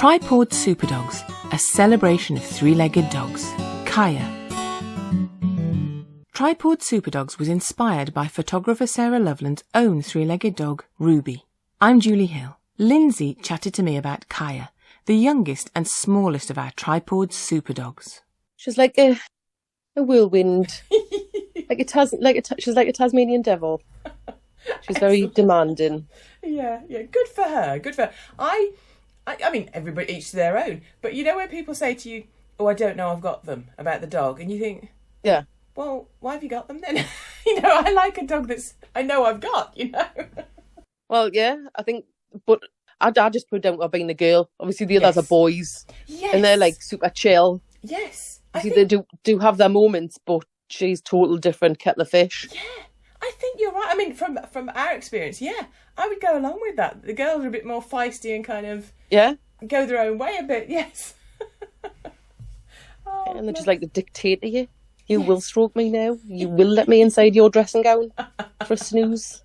Tripawd Superdogs, a celebration of three-legged dogs. Kaia. Tripawd Superdogs was inspired by photographer Sarah Loveland's own three-legged dog, Roobi. I'm Julie Hill. Lynsey chatted to me about Kaia, the youngest and smallest of our Tripawd Superdogs. She's like a whirlwind. She's like a Tasmanian devil. She's very demanding. Yeah. Good for her. I mean, everybody each to their own. But you know when people say to you, "Oh, I don't know, I've got them," about the dog, and you think, yeah, well, why have you got them then? I like a dog that's I know I've got. Well, yeah, I think, but I just put down to being the girl. Obviously, the others are boys, and they're like super chill. Yes, they do have their moments, but she's total different kettle of fish. Yeah, I think you're right. I mean, from our experience, I would go along with that. The girls are a bit more feisty and kind of go their own way a bit. Yes. And they're just like to dictate to you. You will stroke me now. You will let me inside your dressing gown for a snooze.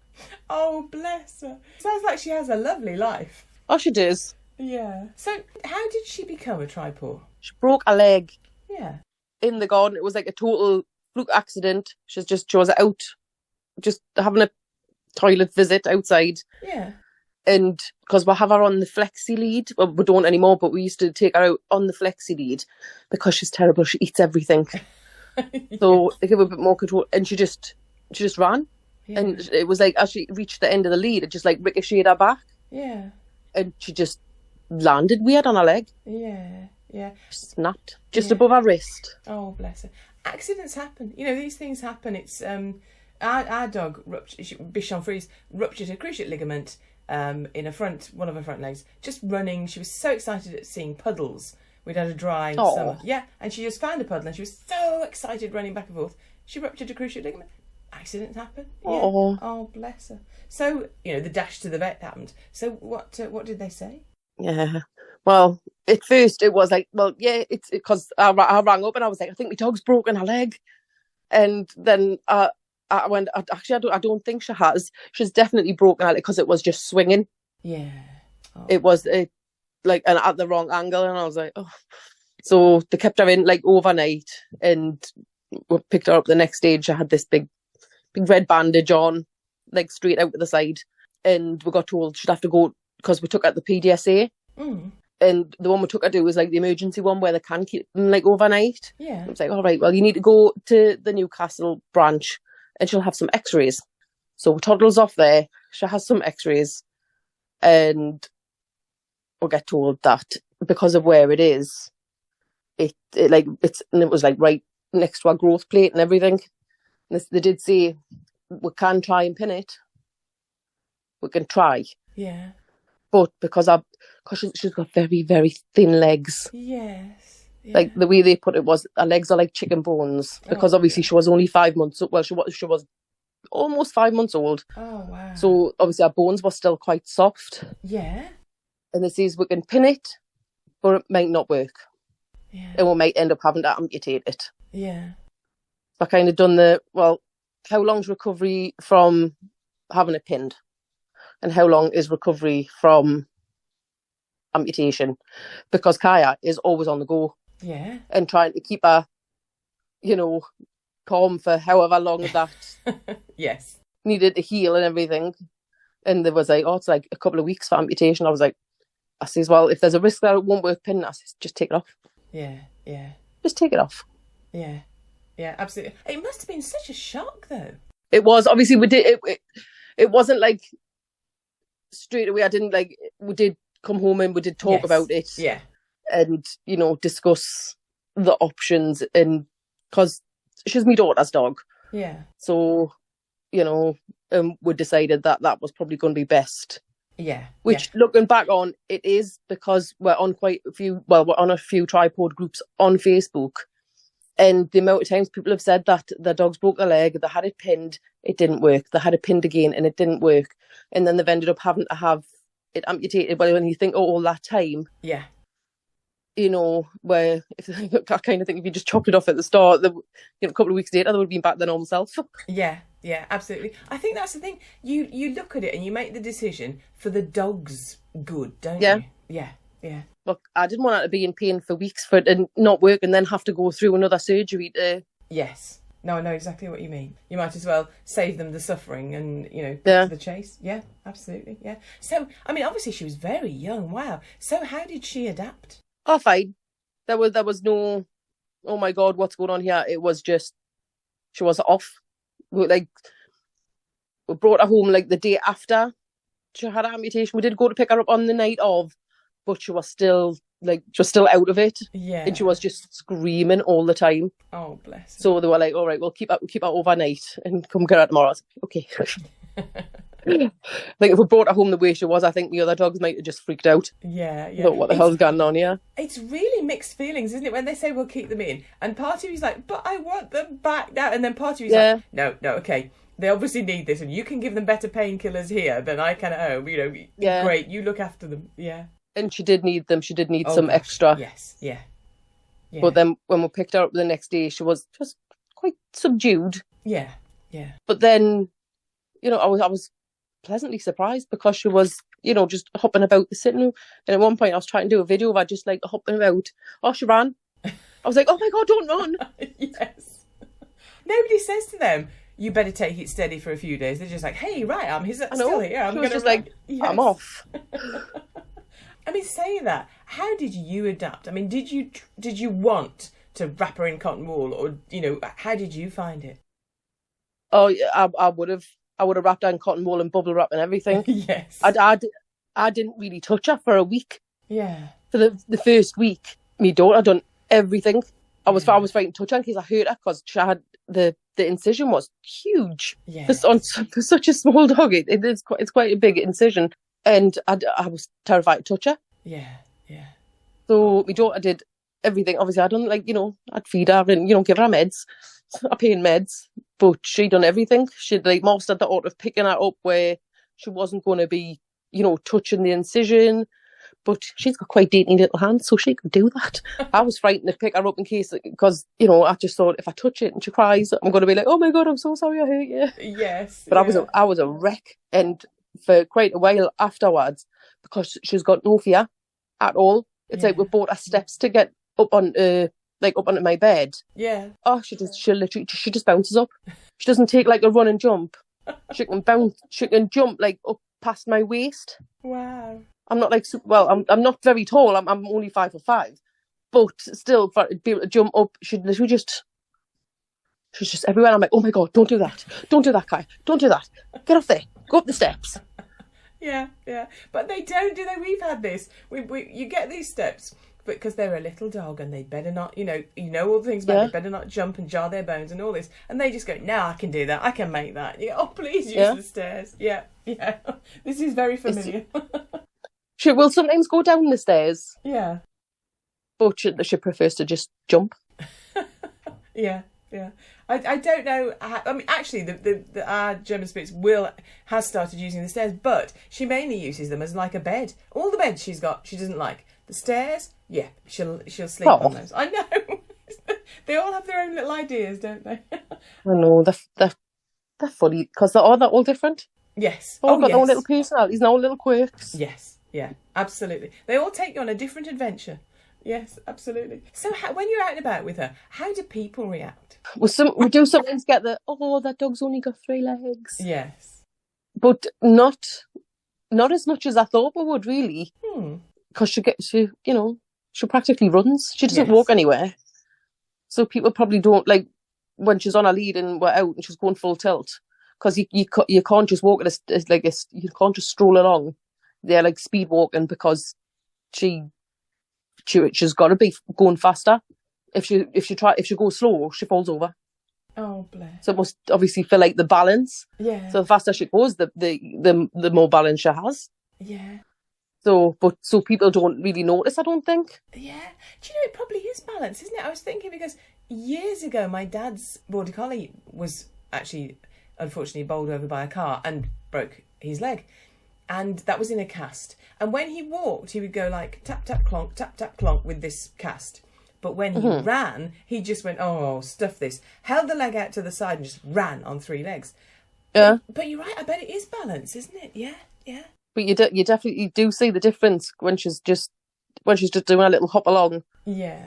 Oh, bless her. Sounds like she has a lovely life. Oh, she does. Yeah. So, how did she become a tripaw? She broke a leg. Yeah. In the garden. It was like a total fluke accident. She was out just having a toilet visit outside. Yeah. And because we have her on the flexi lead. Well, we don't anymore, but we used to take her out on the flexi lead because she's terrible. She eats everything. So they give her a bit more control. And she just ran. Yeah. And it was like, as she reached the end of the lead, it just like ricocheted her back. Yeah. And she just landed weird on her leg. Yeah. Snapped. Just above her wrist. Oh, bless her. Accidents happen. These things happen. It's our dog, Bichon Frise, ruptured her cruciate ligament in one of her front legs. Just running. She was so excited at seeing puddles. We'd had a dry summer. Yeah, and she just found a puddle and she was so excited running back and forth. She ruptured a cruciate ligament. Accidents happen. Yeah. Oh, bless her. So, the dash to the vet happened. So what did they say? Yeah. Well, at first it was like, well, yeah, it's because I rang up and I was like, I think my dog's broken her leg. And then I went, actually, I don't think she has. She's definitely broken her leg because it was just swinging. Yeah. Oh. It was and at the wrong angle. And I was like, oh. So they kept her in like overnight and we picked her up the next day. She had this big red bandage on, like straight out to the side. And we got told she'd have to go because we took her to the PDSA. Mm. And the one we took her to was like the emergency one where they can keep them like overnight. Yeah. I was like, all right, well, you need to go to the Newcastle branch and she'll have some x-rays. So Toddler's off there. She has some x-rays. And we'll get told that because of where it is, it was like right next to our growth plate and everything. And they did say, we can try and pin it. We can try. Yeah. But because she's got very, very thin legs. Yes. Yeah. Like the way they put it was, her legs are like chicken bones. Because obviously she was only 5 months old. Well, she was almost 5 months old. Oh, wow. So obviously her bones were still quite soft. Yeah. And they says we can pin it, but it might not work. Yeah. And we might end up having to amputate it. Yeah. I kind of done how long's recovery from having it pinned? And how long is recovery from amputation? Because Kaia is always on the go. Yeah. And trying to keep her, calm for however long that yes. needed to heal and everything. And there was like, it's like a couple of weeks for amputation. I says, well, if there's a risk that it won't work pinning, I says, just take it off. Yeah. Just take it off. Yeah, absolutely. It must have been such a shock, though. It was. Obviously, we did it wasn't like straight away. We did come home and we did talk about it. Yeah. And, discuss the options, and because she's my daughter's dog. Yeah. So, we decided that was probably going to be best. Yeah. Which, looking back on, it is because we're on we're on a few tripod groups on Facebook. And the amount of times people have said that their dogs broke their leg, they had it pinned, it didn't work. They had it pinned again and it didn't work. And then they've ended up having to have it amputated. But when you think, all that time. Yeah. Where I kind of think if you just chopped it off at the start, a couple of weeks later, they would have been back to normal self. Yeah, absolutely. I think that's the thing. You look at it and you make the decision for the dog's good, don't you? Yeah. Yeah. Look, I didn't want her to be in pain for weeks for it and not work and then have to go through another surgery to... Yes. No, I know exactly what you mean. You might as well save them the suffering and, cut Yeah. to the chase. Yeah, absolutely. Yeah. So, I mean, obviously she was very young. Wow. So how did she adapt? Oh, fine. There was no, oh my God, what's going on here? It was just, she was off. We brought her home like the day after she had amputation. We did go to pick her up on the night of, but she was still out of it. Yeah. And she was just screaming all the time. Oh, bless her. So they were like, all right, we'll keep her overnight and come get her tomorrow. I was like, okay. I think if we brought her home the way she was, I think the other dogs might have just freaked out. Yeah. Thought, what the hell's going on here? It's really mixed feelings, isn't it? When they say we'll keep them in, and part of you's like, but I want them back now, and then part of you's like, no, okay, they obviously need this, and you can give them better painkillers here than I can at home. Yeah. Great, you look after them. Yeah. And she did need them. She did need Oh, some gosh. extra. Yes. Yeah. But then when we picked her up the next day, she was just quite subdued. Yeah. Yeah. But then, I was pleasantly surprised because she was, just hopping about the sitting room. And at one point I was trying to do a video of her just like hopping about. Oh, she ran. I was like, oh my God, don't run. Yes. Nobody says to them, you better take it steady for a few days. They're just like, hey, right, I'm still here. I'm she was gonna just run. like, Yes. I'm off. I mean, saying that, how did you adapt? I mean, did you want to wrap her in cotton wool, or how did you find it? Oh, yeah, I would have wrapped her in cotton wool and bubble wrap and everything. Yes. I didn't really touch her for a week. Yeah. For the first week, my daughter done everything. I was frightened to touch her in case I hurt her because she had the incision was huge. Yeah. For such a small dog, it's quite a big incision. And I was terrified to touch her. Yeah, yeah. So my daughter did everything. Obviously, I done I'd feed her and give her meds, I pain meds. But she done everything. She'd mastered the art of picking her up where she wasn't going to be, touching the incision. But she's got quite dainty little hands, so she could do that. I was frightened to pick her up in case, because I just thought if I touch it and she cries, I'm going to be like, oh my God, I'm so sorry I hurt you. Yes. But yeah. I was a wreck, and for quite a while afterwards, because she's got no fear at all. It's like we bought her steps to get up onto my bed. Yeah. Oh, she just bounces up. She doesn't take a run and jump. She can bounce. She can jump up past my waist. Wow. I'm not I'm not very tall. I'm only 5'5", but still, for to be able to jump up, she's just everywhere. I'm like, oh my God, don't do that, Kaia, don't do that. Get off there, go up the steps. Yeah, yeah, but they don't, do they? We've had this. You get these steps, but because they're a little dog and they better not, all the things about they better not jump and jar their bones and all this, and they just go, no, I can do that, I can make that. Yeah, oh, please use the stairs. Yeah, yeah. This is very familiar. She will sometimes go down the stairs. Yeah. But she prefers to just jump. Yeah, yeah. I don't know. I mean, actually, our German Spitz has started using the stairs, but she mainly uses them as like a bed. All the beds she's got, she doesn't like. The stairs, yeah, she'll sleep on those. I know. They all have their own little ideas, don't they? I know, they're funny because they're all different. Yes. All got their own little personalities and all little quirks. Yes. Yeah, absolutely. They all take you on a different adventure. Yes, absolutely. So when you're out and about with her, how do people react? We do sometimes get that dog's only got 3 legs. Yes. But not as much as I thought we would, really. Because she practically runs. She doesn't walk anywhere. So people probably don't, when she's on a lead and we're out and she's going full tilt. Because you can't just walk you can't just stroll along. They're speed walking because she's got to be going faster. If she goes slow, she falls over. Oh, bless. So it must obviously feel like the balance. Yeah. So the faster she goes, the more balance she has. Yeah. So people don't really notice, I don't think. Yeah. Do you know, it probably is balance, isn't it? I was thinking because years ago, my dad's border collie was actually, unfortunately, bowled over by a car and broke his leg. And that was in a cast. And when he walked, he would go tap, tap, clonk with this cast. But when he ran, he just went, oh, stuff this. Held the leg out to the side and just ran on 3 legs. Yeah. But you're right, I bet it is balance, isn't it? Yeah, yeah. But you definitely do see the difference when she's just she's just doing a little hop along, Yeah.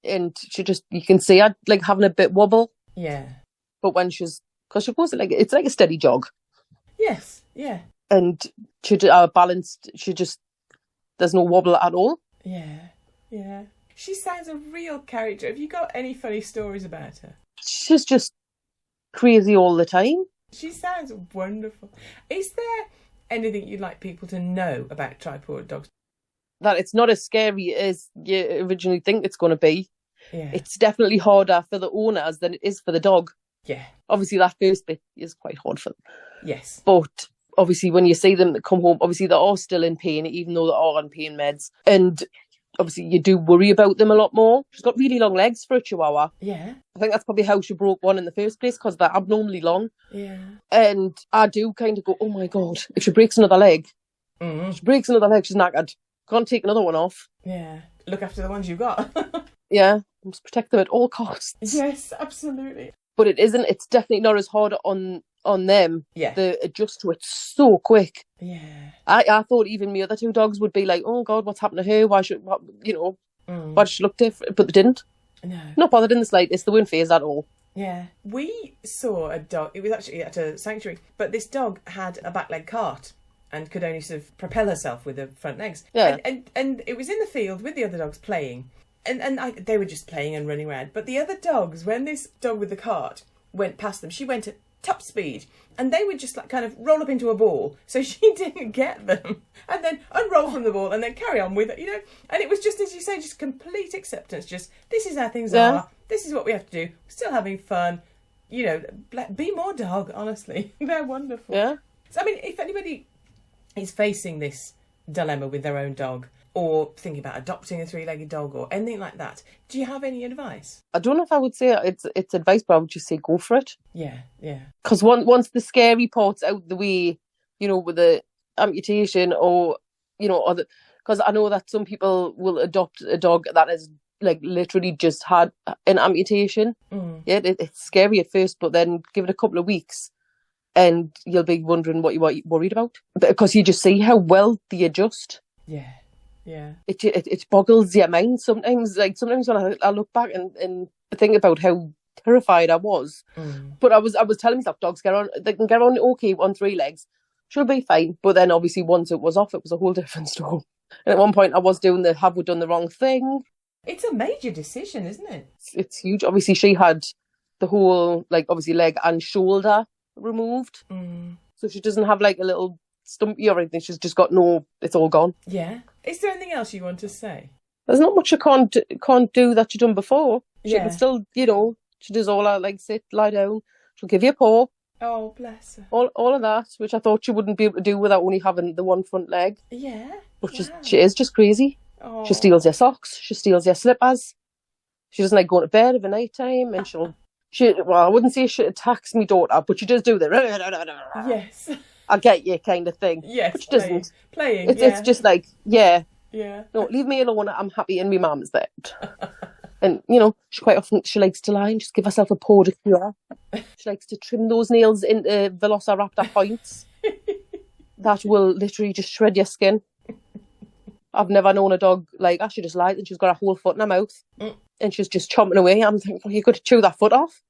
and you can see her like having a bit wobble. Yeah. But when because she goes like it's like a steady jog, Yes. Yeah. and she balanced. There's no wobble at all. Yeah. Yeah. She sounds a real character. Have you got any funny stories about her? She's just crazy all the time. She sounds wonderful. Is there anything you'd like people to know about Tripawd dogs? That it's not as scary as you originally think it's going to be. Yeah. It's definitely harder for the owners than it is for the dog. Yeah. Obviously, that first bit is quite hard for them. Yes. But obviously, when you see them come home, obviously they are still in pain, even though they are on pain meds. And obviously, you do worry about them a lot more. She's got really long legs for a Chihuahua. Yeah. I think that's probably how she broke one in the first place, because they're abnormally long. Yeah. And I do kind of go, oh my God, if she breaks another leg, she's knackered. Can't take another one off. Yeah. Look after the ones you've got. Yeah, must protect them at all costs. Yes, absolutely. But it's definitely not as hard on them. Yeah. They adjust to it so quick. Yeah. I thought even my other two dogs would be like, oh God, what's happened to her? Why should she look different? But they didn't. No. Not bothered in the slightest. They weren't phased at all. Yeah. We saw a dog, it was actually at a sanctuary, but this dog had a back leg cart and could only sort of propel herself with her front legs. Yeah. And it was in the field with the other dogs playing. And they were just playing and running around. But the other dogs, when this dog with the cart went past them, she went at top speed. And they would just like kind of roll up into a ball. So she didn't get them. And then unroll from the ball and then carry on with it, you know. And it was just, as you say, just complete acceptance. Just, this is how things are. This is what we have to do. We're still having fun. You know, be more dog, honestly. They're wonderful. Yeah. So, I mean, if anybody is facing this dilemma with their own dog, or thinking about adopting a 3-legged dog or anything like that, do you have any advice? I don't know if I would say it's advice, but I would just say go for it. Yeah, yeah. Because once the scary part's out the way, you know, with the amputation or, you know, because I know that some people will adopt a dog that has like literally just had an amputation. Yeah, it's scary at first, but then give it a couple of weeks and you'll be wondering what you're worried about. Because you just see how well they adjust. Yeah. Yeah. It boggles your mind sometimes. Like sometimes when I look back and think about how terrified I was. But I was telling myself dogs they can get on okay on 3 legs. She'll be fine. But then obviously once it was off, it was a whole different story. And at one point I was doing have we done the wrong thing? It's a major decision, isn't it? It's huge. Obviously she had the whole like obviously leg and shoulder removed. So she doesn't have like a little stumpy or anything. She's just got it's all gone. Yeah. Is there anything else you want to say? There's not much I can't do that she done before. She Yeah. can still, you know, she does all that, like sit, lie down. She'll give you a paw. Oh, bless her. All of that, which I thought she wouldn't be able to do without only having the one front leg. Yeah. But she is just crazy. Oh. She steals your socks. She steals your slippers. She doesn't like going to bed at night time, and I wouldn't say she attacks me daughter, but she does do the Yes. I get you kind of thing. Yes. But she doesn't. Playing. It's just like, yeah. Yeah. No, leave me alone. I'm happy in my mum's bed. And, you know, she likes to lie and just give herself a paw to cure. She likes to trim those nails into Velociraptor points. That will literally just shred your skin. I've never known a dog like that. She just lies and she's got a whole foot in her mouth. And she's just chomping away. I'm thinking, well, you got to chew that foot off.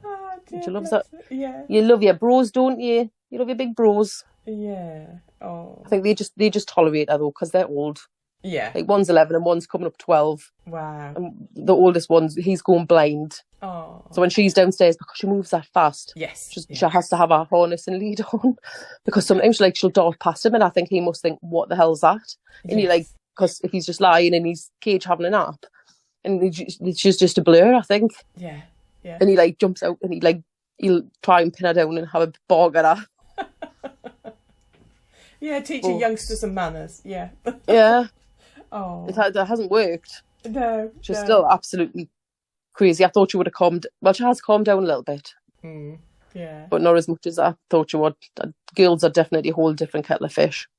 Oh, dear, She loves that. Yeah. You love your bros, don't you? You love your big bros. Yeah. Oh. I think they just tolerate her though, because they're old. Yeah. Like one's 11 and one's coming up 12. Wow. And the oldest he's going blind. Oh. So when she's downstairs, because she moves that fast, Yes. she has to have her harness and lead on. Because sometimes she'll dart past him and I think he must think, what the hell's that? And he like, because if he's just lying in his cage having a nap, and it's just a blur, I think. Yeah. Yeah. And he like jumps out and he'll try and pin her down and have a bark at her. Yeah, teach a youngster some manners. Yeah. Yeah. Oh. It hasn't worked. No. She's still absolutely crazy. I thought she would have calmed. Well, she has calmed down a little bit. Yeah. But not as much as I thought she would. Girls are definitely a whole different kettle of fish.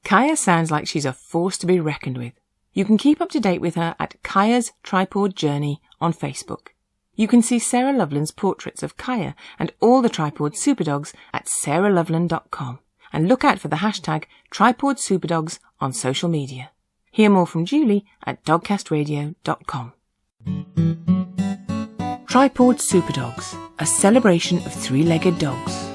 Kaia sounds like she's a force to be reckoned with. You can keep up to date with her at Kaia's Tripawd Journey on Facebook. You can see Sarah Loveland's portraits of Kaia and all the Tripawd Superdogs at sarahloveland.com. And look out for the hashtag Tripawd Superdogs on social media. Hear more from Julie at dogcastradio.com. Tripawd Superdogs, a celebration of three-legged dogs.